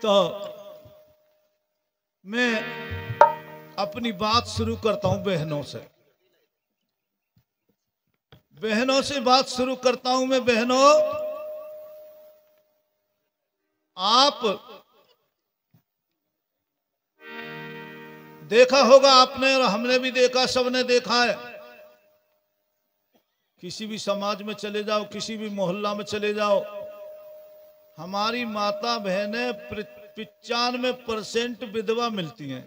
तो मैं अपनी बात शुरू करता हूं बहनों से। बहनों से बात शुरू करता हूं मैं। बहनों, आप देखा होगा आपने और हमने भी देखा, सबने देखा है। किसी भी समाज में चले जाओ, किसी भी मोहल्ला में चले जाओ, हमारी माता बहनें 95% विधवा मिलती हैं।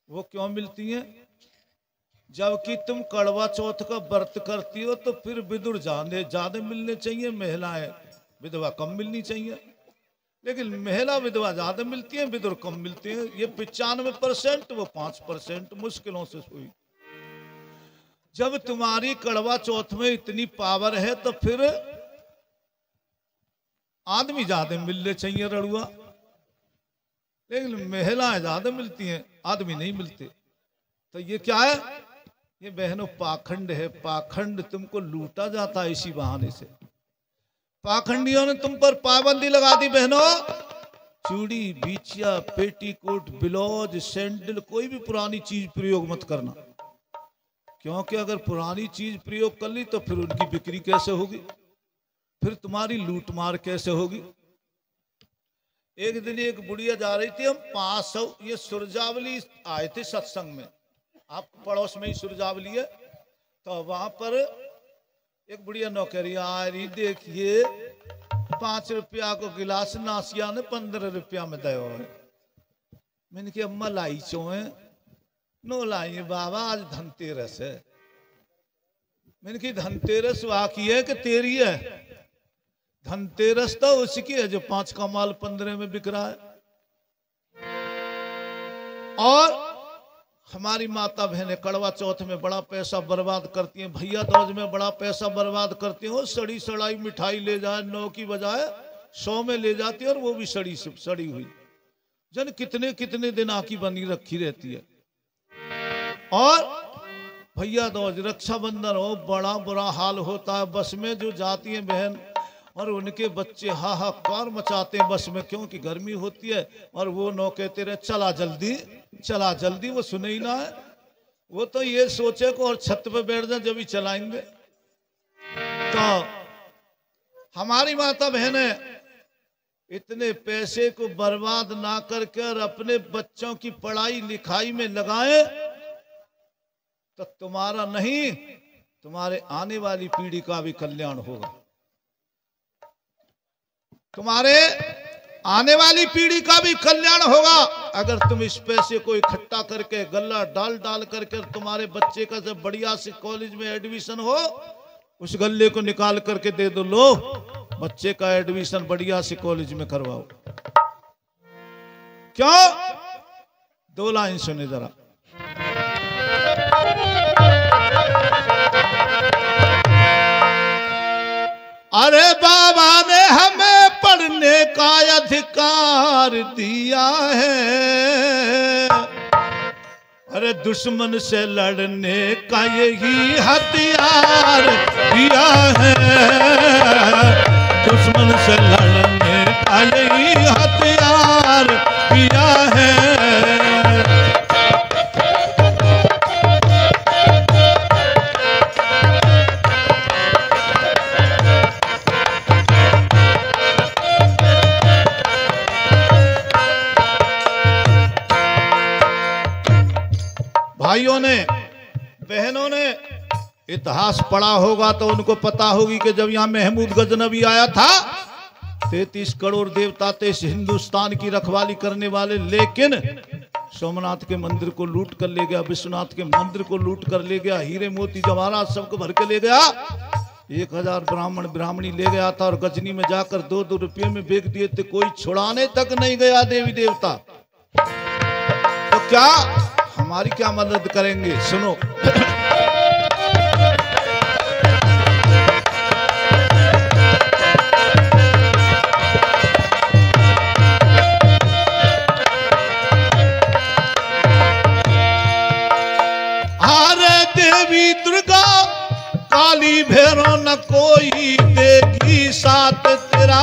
वो क्यों मिलती हैं? जबकि तुम कड़वा चौथ का व्रत करती हो तो फिर विदुर ज्यादा मिलने चाहिए, महिलाएं विधवा कम मिलनी चाहिए। लेकिन महिला विधवा ज्यादा मिलती है, विदुर कम मिलती है। ये 95%, वो 5% मुश्किलों से हुई। जब तुम्हारी कड़वा चौथ में इतनी पावर है तो फिर आदमी ज्यादा मिलने चाहिए रड़ुआ। लेकिन महिलाएं ज्यादा मिलती हैं, आदमी नहीं मिलते। तो ये क्या है? ये बहनों पाखंड है। पाखंड, तुमको लूटा जाता है इसी बहाने से। पाखंडियों ने तुम पर पाबंदी लगा दी बहनों। चूड़ी, बीचिया, पेटीकोट, ब्लाउज, सैंडल, कोई भी पुरानी चीज प्रयोग मत करना। क्योंकि अगर पुरानी चीज प्रयोग कर ली तो फिर उनकी बिक्री कैसे होगी, फिर तुम्हारी लूट मार कैसे होगी। एक दिन एक बुढ़िया जा रही थी, हम 500 ये सुरजावली आए थे सत्संग में, आप पड़ोस में ही सुरजावली है। तो वहां पर एक बुढ़िया नौकरी आ रही, देखिए 5 रुपया को गिलास नासिया ने 15 रुपया में दे। मैंने कहा अम्मा लाई चो है? नो लाई बाबा, आज धनतेरस है। मैंने कहा धनतेरस वाकी है कि तेरी है? धनतेरस तो उसकी है जो 5 का माल 15 में बिक रहा है। और हमारी माता बहनें कड़वा चौथ में बड़ा पैसा बर्बाद करती हैं, भैया दूज में बड़ा पैसा बर्बाद करती हैं। वो सड़ी सड़ाई मिठाई ले जाए 9 की बजाय 100 में ले जाती है, और वो भी सड़ी हुई। जन कितने कितने दिन आकी बनी रखी रहती है। और भैया दूज, रक्षाबंधन हो, बड़ा बुरा हाल होता है। बस में जो जाती है बहन और उनके बच्चे हाहाकार मचाते हैं बस में, क्योंकि गर्मी होती है। और वो नो कहते रहे चला जल्दी, चला जल्दी। वो सुने ही ना है, वो तो ये सोचे को और छत पे बैठ जाए जब ही चलाएंगे। तो हमारी माता बहनें इतने पैसे को बर्बाद ना करके और अपने बच्चों की पढ़ाई लिखाई में लगाएं तो तुम्हारा नहीं, तुम्हारे आने वाली पीढ़ी का भी कल्याण होगा। तुम्हारे आने वाली पीढ़ी का भी कल्याण होगा अगर तुम इस पैसे को इकट्ठा करके गल्ला डाल डाल करके तुम्हारे बच्चे का जब बढ़िया से कॉलेज में एडमिशन हो, उस गल्ले को निकाल करके दे दो, लो बच्चे का एडमिशन बढ़िया से कॉलेज में करवाओ। क्यों? 2 लाइन सुने जरा। अरे बाबा ने हमें पढ़ने का अधिकार दिया है, अरे दुश्मन से लड़ने का यही हथियार दिया है। दुश्मन से लड़ने का यही हथियार दिया है। भाइयों ने, बहनों ने इतिहास पढ़ा होगा तो उनको पता होगी कि जब यहाँ महमूद गजनवी आया था, 33 करोड़ देवता थे इस हिंदुस्तान की रखवाली करने वाले। लेकिन सोमनाथ के मंदिर को लूट कर ले गया, विश्वनाथ के मंदिर को लूट कर ले गया, हीरे मोती जवाहरात सबको भर के ले गया। 1000 ब्राह्मण ब्राह्मणी ले गया था और गजनी में जाकर 2-2 रुपये में बेच दिए थे। कोई छुड़ाने तक नहीं गया देवी देवता। तो क्या हमारी क्या मदद करेंगे? सुनो। अरे देवी दुर्गा काली भैरव न कोई देगी साथ तेरा,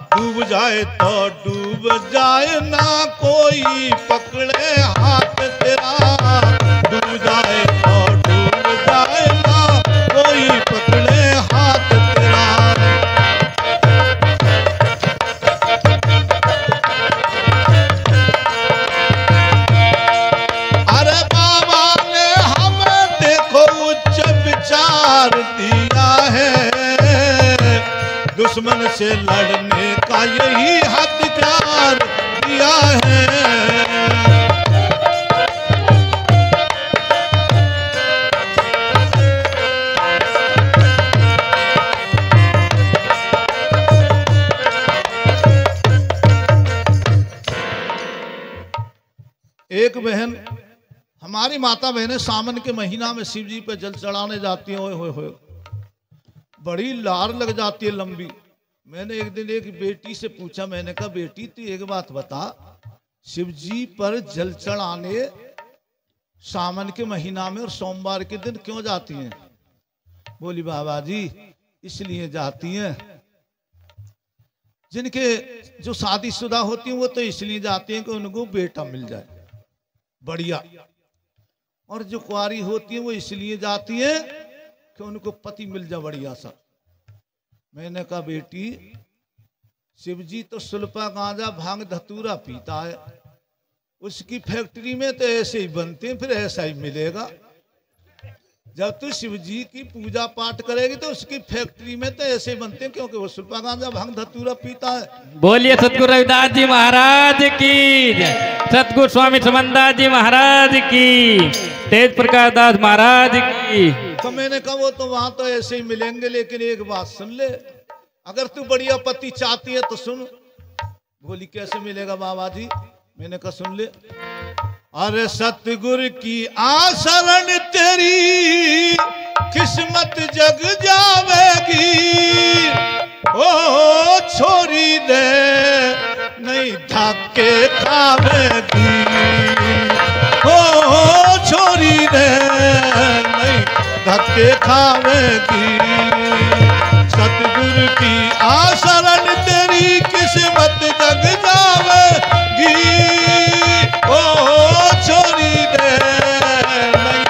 तू डूब जाए तो डूब जाए ना कोई पकड़े हाथ तेरा, डूब जाए तो डूब जाए ना कोई पकड़े हाथ तेरा। अरे बाबा ने हमें देखो उच्च विचार दिया है, दुश्मन से लड़ने का यही हथियार दिया है। एक बहन, हमारी माता बहनें सावन के महीना में शिव जी पे जल चढ़ाने जाती हैं। ओए होए, बड़ी लार लग जाती है लंबी। मैंने एक दिन एक बेटी से पूछा, मैंने कहा बेटी तू एक बात बता, शिव जी पर जल चढ़ाने सावन के महीना में और सोमवार के दिन क्यों जाती हैं? बोली बाबा जी इसलिए जाती हैं, जिनके जो शादीशुदा होती हैं वो तो इसलिए जाती हैं कि उनको बेटा मिल जाए बढ़िया, और जो कुंवारी होती है वो इसलिए जाती है कि उनको पति मिल जाए बढ़िया सा। मैंने कहा बेटी शिव जी तो सुल्फा गांजा भांग धतूरा पीता है, उसकी फैक्ट्री में तो ऐसे ही बनते हैं, फिर ऐसा ही मिलेगा। जब तू शिव जी की पूजा पाठ करेगी तो उसकी फैक्ट्री में तो ऐसे ही बनते हैं, क्योंकि वो सुल्फा गांजा भांग धतूरा पीता है। बोलिए सतगुरु रविदास जी महाराज की जय, सतगुरु स्वामी समन्दास जी महाराज की, तेज प्रकाश दास महाराज की। तो मैंने कहा वो तो वहां तो ऐसे ही मिलेंगे, लेकिन एक बात सुन ले, अगर तू बढ़िया पति चाहती है तो सुन। बोली कैसे मिलेगा बाबा जी? मैंने कहा सुन ले। अरे सतगुरु की आशरण तेरी किस्मत जग जावेगी, ओ छोरी दे नहीं धक्के खावेगी, ओ छोरी दे नहीं धक्के खावेगी। सतगुरु की आशरण तेरी किस्मत जग जावेगी, ओ छोरी दे नहीं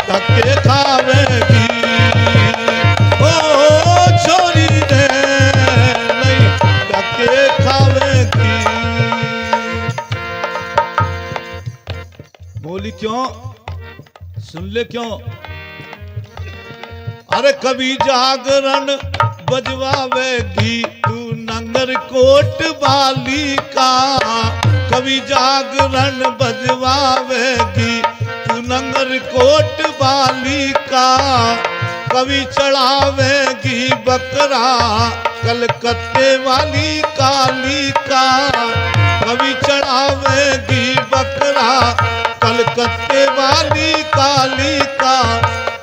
धक्के खावेगी, ओ छोरी दे नहीं धक्के खावेगी। बोली क्यों? सुन ले क्यों। अरे कभी जागरण बजवावेगी तू नंगर कोट वाली का, कभी जागरण बजवावेगी तू नंगर कोट वाली का, कभी चढ़ावेगी बकरा कलकत्ते वाली काली का, कभी चढ़ावेगी बकरा कलकत्ते वाली काली का।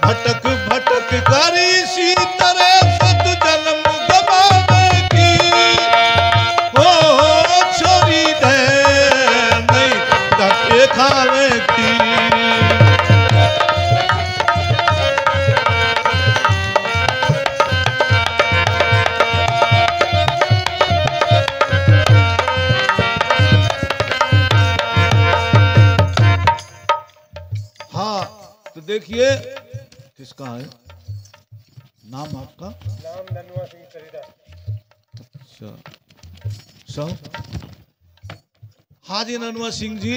भटक भटक करी सी तरह सत जन्म गवावेगी, हो छोरी दे नहीं धक्के खावेगी। हाँ तो देखिए किसका है नाम? आपका नाम ननुआ सिंह करीदा। अच्छा सौ हाजी ननुआ सिंह जी,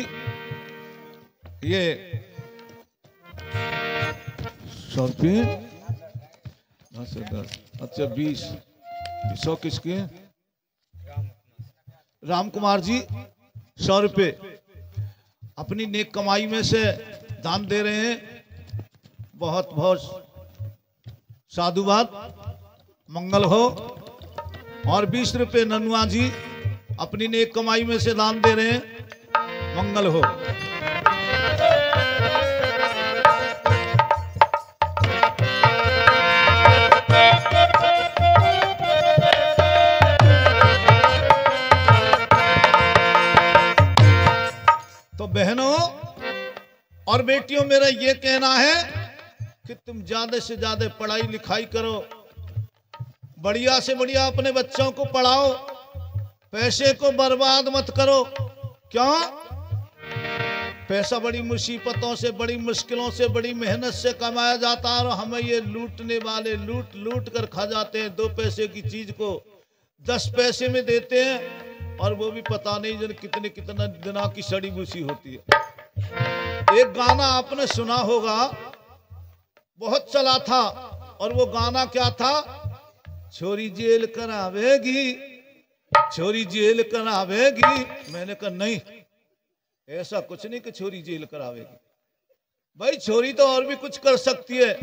ये 100 रुपये 10 से 10, अच्छा 20 100 किसके? राम कुमार जी 100 रुपये अपनी नेक कमाई में से दान दे रहे हैं। बहुत बहुत साधुवाद, मंगल हो। और 20 रुपये ननुआ जी अपनी नेक कमाई में से दान दे रहे हैं, मंगल हो। तो बहनों और बेटियों, मेरा ये कहना है कि तुम ज्यादा से ज्यादा पढ़ाई लिखाई करो, बढ़िया से बढ़िया अपने बच्चों को पढ़ाओ, पैसे को बर्बाद मत करो। क्यों? पैसा बड़ी मुसीबतों से, बड़ी मुश्किलों से, बड़ी मेहनत से कमाया जाता है और हमें ये लूटने वाले लूट लूट कर खा जाते हैं। 2 पैसे की चीज को 10 पैसे में देते हैं और वो भी पता नहीं जन कितना दिना की सड़ी भूसी होती है। एक गाना आपने सुना होगा, बहुत चला था, और वो गाना क्या था? छोरी जेल करावेगी, छोरी जेल करावेगी। मैंने कहा नहीं, ऐसा कुछ नहीं कि छोरी जेल करावेगी। भाई छोरी तो और भी कुछ कर सकती है।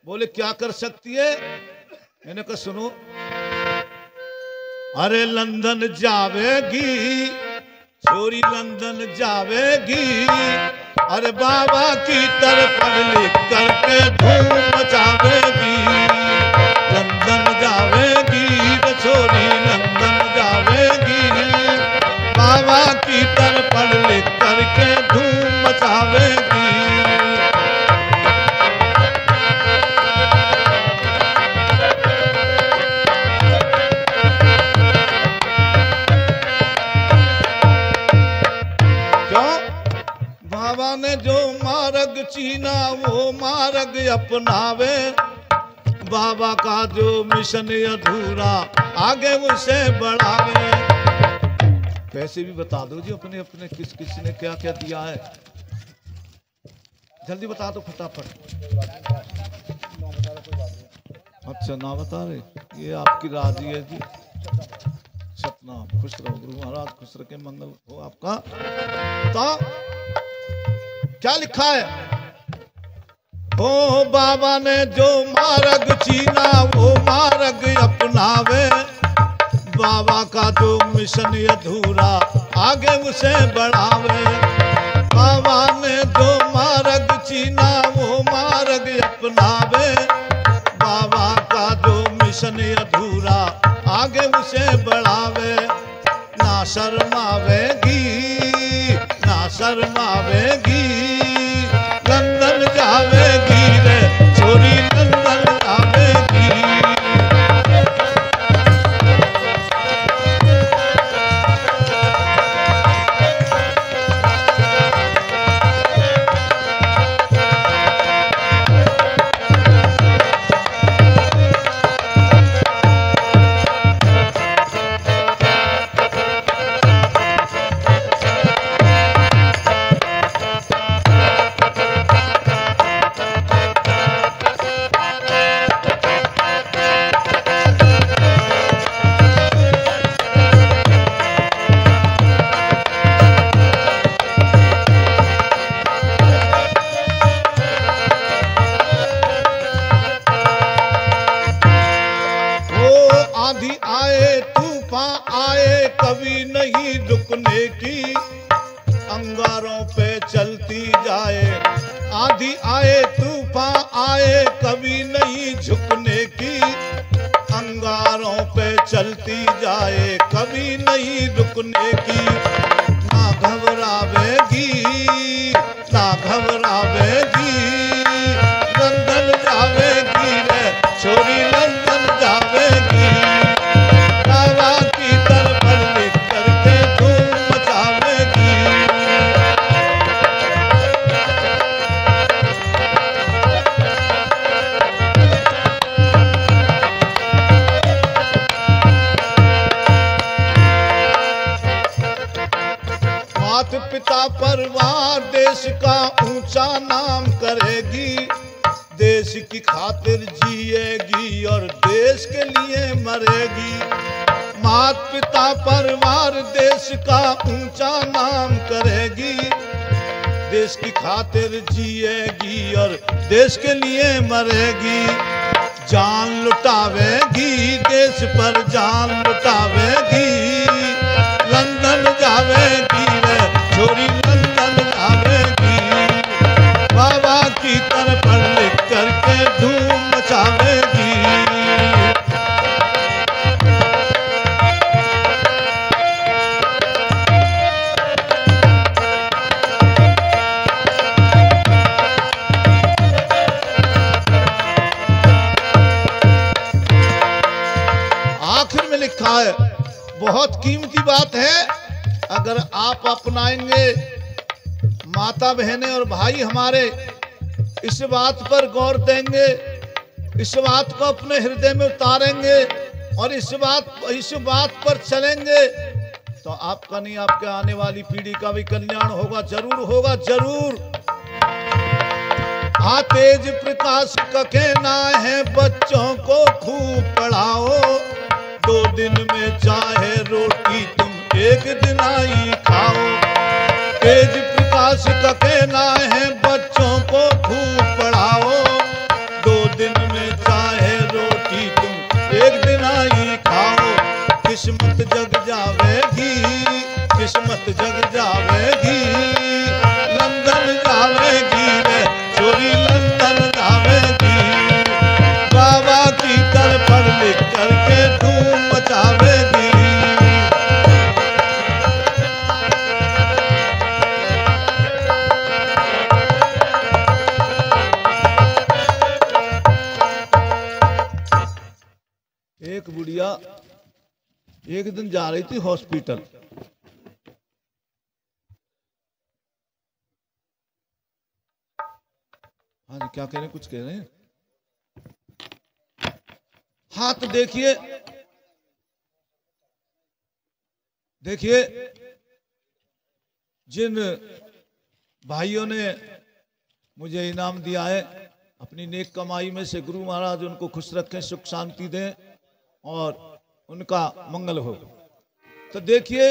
बोले क्या कर सकती है? मैंने कहा सुनो, अरे लंदन जावेगी छोरी, लंदन जावेगी, अरे बाबा की तरफ लिख करके धूम मचावेगी। लंदन जावेगी तो छोरी लंदन जावेगी, बाबा की तरफ लिख करके धूम मचावेगी। क्यों? बाबा ने जो मार्ग चीना वो मार्ग अपनावे। बाबा का जो मिशन अधूरा आगे उसे बढ़ावे। पैसे भी बता दो जी अपने अपने, किस किस ने क्या क्या दिया है, जल्दी बता दो फटाफट। अच्छा ना बता रहे, ये आपकी राजी है जी। सतनाम, खुश रहो गुरु महाराज, खुश रखे, मंगल हो आपका। तो क्या लिखा है? ओ बाबा ने जो मार्ग चीना वो मार्ग अपनावे। बाबा का जो मिशन अधूरा आगे उसे बढ़ावे। बाबा ने जो मार्ग चीना वो मार्ग अपनावे। बाबा का जो मिशन अधूरा आगे उसे बढ़ावे। ना शर्मावेगी, ना शर्मावेगी, लंदन जावेगी रे छोरी, लंदन जावेगी। कभी नहीं रुकने की, अंगारों पे चलती जाए। आंधी आए तूफान आए कभी नहीं झुकने की, अंगारों पे चलती जाए कभी नहीं रुकने की। ना घबरावेगी ना घबरावेगी, लंदन जावेगी रे छोरी लंदन जावेगी। बाबा की तरफ लिख करके धूम मचावेगी। माता पिता परिवार देश का ऊंचा नाम करेगी। देश की खातिर जिएगी और देश के लिए मरेगी। माता पिता परिवार देश का ऊंचा नाम करेगी। देश की खातिर जिएगी और देश के लिए मरेगी। जान लुटावेगी देश पर जान लुटावेगी। लंदन जावेगी रे छोरी लंदन जावेगी। बाबा की तरफ लिख करके धूम मचावेगी। आखिर में लिखा है बहुत कीमती बात है। अगर आप अपनाएंगे, माता बहनें और भाई हमारे इस बात पर गौर देंगे, इस बात को अपने हृदय में उतारेंगे और इस बात पर चलेंगे, तो आपका नहीं आपके आने वाली पीढ़ी का भी कल्याण होगा, जरूर होगा, जरूर। हाँ, तेज प्रकाश का कहना है बच्चों को खूब पढ़ाओ, 2 दिन में चाहे रोटी तुम 1 दिन आई खाओ। तेज प्रकाश का कहना है बच्चों को खूब पढ़ाओ, 2 दिन में चाहे रोटी तुम 1 दिन आई खाओ। किस्मत जग जावेगी, किस्मत जग जावेगी, लंदन जावेगी रे छोरी, लंदन जावेगी। बाबा की दर पर लिख करके धूम मचावेगी। एक बुढ़िया एक दिन जा रही थी हॉस्पिटल। हाँ जी, क्या कह रहे हैं? कुछ कह रहे हैं? हाँ, तो देखिए देखिए, जिन भाइयों ने मुझे इनाम दिया है, अपनी नेक कमाई में से गुरु महाराज उनको खुश रखें, सुख शांति दें और उनका मंगल हो। तो देखिए,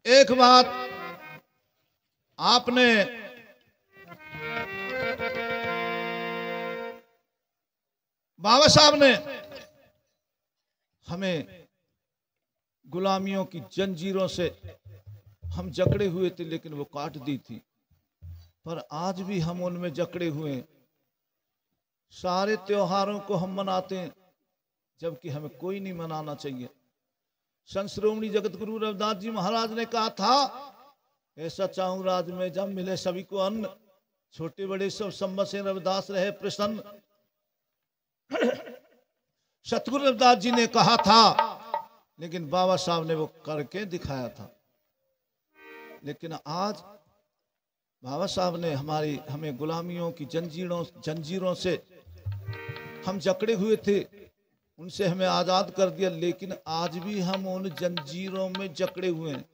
एक बात आपने बाबा साहब ने हमें गुलामियों की जंजीरों से हम जकड़े हुए थे, लेकिन वो काट दी थी, पर आज भी हम उनमें जकड़े हुए हैं। सारे त्योहारों को हम मनाते हैं, जबकि हमें कोई नहीं मनाना चाहिए। संत श्रोमणी जगत गुरु रविदास जी महाराज ने कहा था, ऐसा चाहूं राज में जब मिले सभी को अन्न, छोटे बड़े सब संबत से रविदास रहे प्रसन्न। सतगुरु रविदास जी ने कहा था, लेकिन बाबा साहब ने वो करके दिखाया था। लेकिन आज बाबा साहब ने हमें गुलामियों की जंजीरों से हम जकड़े हुए थे, उनसे हमें आजाद कर दिया, लेकिन आज भी हम उन जंजीरों में जकड़े हुए हैं।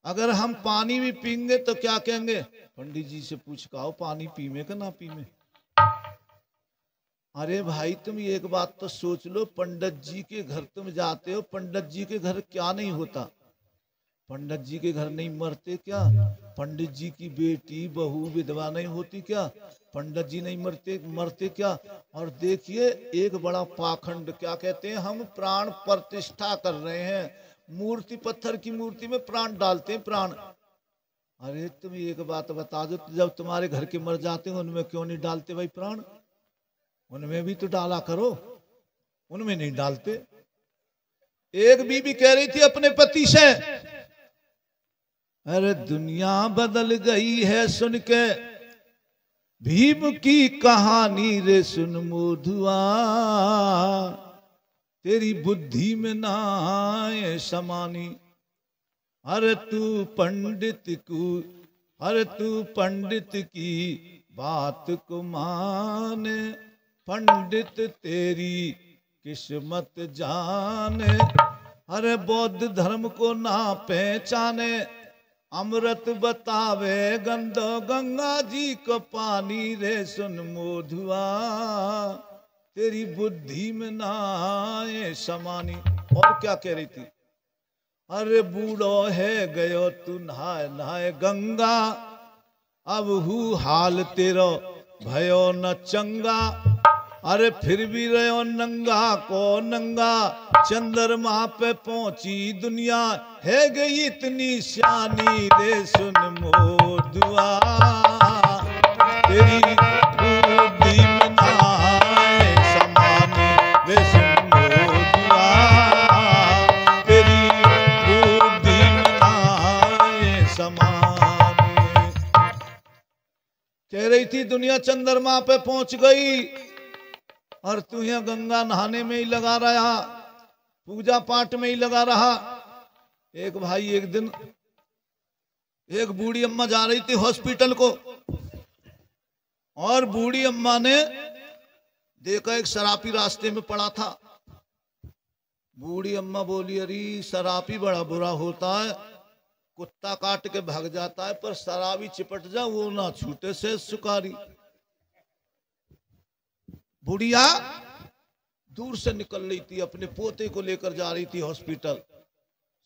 अगर हम पानी भी पीएंगे तो क्या कहेंगे? पंडित जी से पूछ के आओ पानी पीमे का ना पीमे। अरे भाई, तुम एक बात तो सोच लो, पंडित जी के घर तुम जाते हो, पंडित जी के घर क्या नहीं होता? पंडित जी के घर नहीं मरते क्या? पंडित जी की बेटी बहू विधवा नहीं होती क्या? पंडित जी नहीं मरते क्या? और देखिए, एक बड़ा पाखंड, क्या कहते हैं, हम प्राण प्रतिष्ठा कर रहे हैं, मूर्ति, पत्थर की मूर्ति में प्राण डालते हैं, प्राण। अरे तुम एक बात बता दो, जब तुम्हारे घर के मर जाते हैं उनमें क्यों नहीं डालते भाई प्राण? उनमें भी तो डाला करो, उनमें नहीं डालते। एक बीबी कह रही थी अपने पति से, अरे दुनिया बदल गई है सुन के भीम की कहानी रे सुन मोधुआ, तेरी बुद्धि में ना आए समानी। अरे तू पंडित की बात को माने, पंडित तेरी किस्मत जाने। अरे बौद्ध धर्म को ना पहचाने, अमृत बतावे गंदो गंगा जी को पानी रे सुन मोधुआ, तेरी बुद्धि में ना आए समानी। और क्या कह रही थी? अरे बूढ़ो है गयो तू नहाए नहाए गंगा, अब हु हाल तेरो भयो न चंगा। अरे फिर भी रहो नंगा को नंगा, चंद्रमा पे पहुंची दुनिया, है गई इतनी सियानी रे सुन मोधुआ, तेरी बुद्धि में ना आए समानी रे सुन मोधुआ, तेरी बुद्धि में ना आए समानी। कह रही थी दुनिया चंद्रमा पे पहुंच गई और तू यहाँ गंगा नहाने में ही लगा रहा। पूजा पाठ में ही लगा रहा। एक भाई एक दिन एक बूढ़ी अम्मा जा रही थी हॉस्पिटल को, और बूढ़ी अम्मा ने देखा एक शराबी रास्ते में पड़ा था। बूढ़ी अम्मा बोली, अरे शराबी बड़ा बुरा होता है, कुत्ता काट के भाग जाता है, पर शराबी चिपट जा वो ना छूटे से सुकारी। बुढ़िया दूर से निकल रही थी, अपने पोते को लेकर जा रही थी हॉस्पिटल।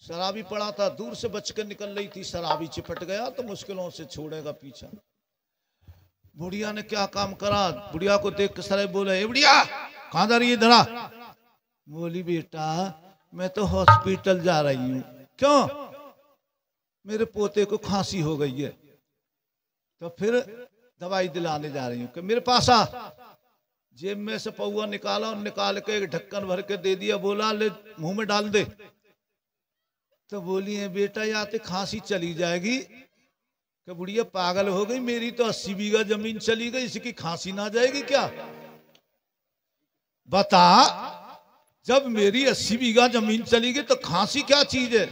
शराबी पड़ा था, दूर से बचकर निकल रही थी, शराबी चिपट गया तो मुश्किलों से छोड़ेगा पीछा। बुढ़िया ने क्या काम करा, बुढ़िया को देख के सरे बोले, ए बुढ़िया कहां जा रही है, धरा। बोली, बेटा मैं तो हॉस्पिटल जा रही हूं। क्यों? मेरे पोते को खांसी हो गई है, तो फिर दवाई दिलाने जा रही हूं। कि मेरे पास आ। जेब में से पौआ निकाला और निकाल के एक ढक्कन भर के दे दिया, बोला ले मुंह में डाल दे। तो बोली, है बेटा या तो खांसी चली जाएगी। कि बुढ़िया पागल हो गई, मेरी तो 80 बीघा जमीन चली गई, इसकी खांसी ना जाएगी क्या? बता, जब मेरी 80 बीघा जमीन चली गई तो खांसी क्या चीज है?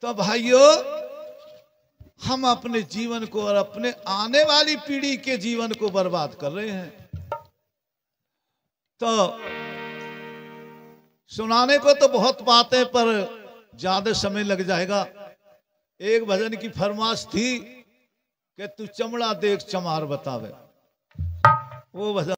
तो भाइयों, हम अपने जीवन को और अपने आने वाली पीढ़ी के जीवन को बर्बाद कर रहे हैं। तो सुनाने को तो बहुत बातें, पर ज्यादा समय लग जाएगा। एक भजन की फरमाइश थी कि तू चमड़ा देख चमार बतावे, वो भजन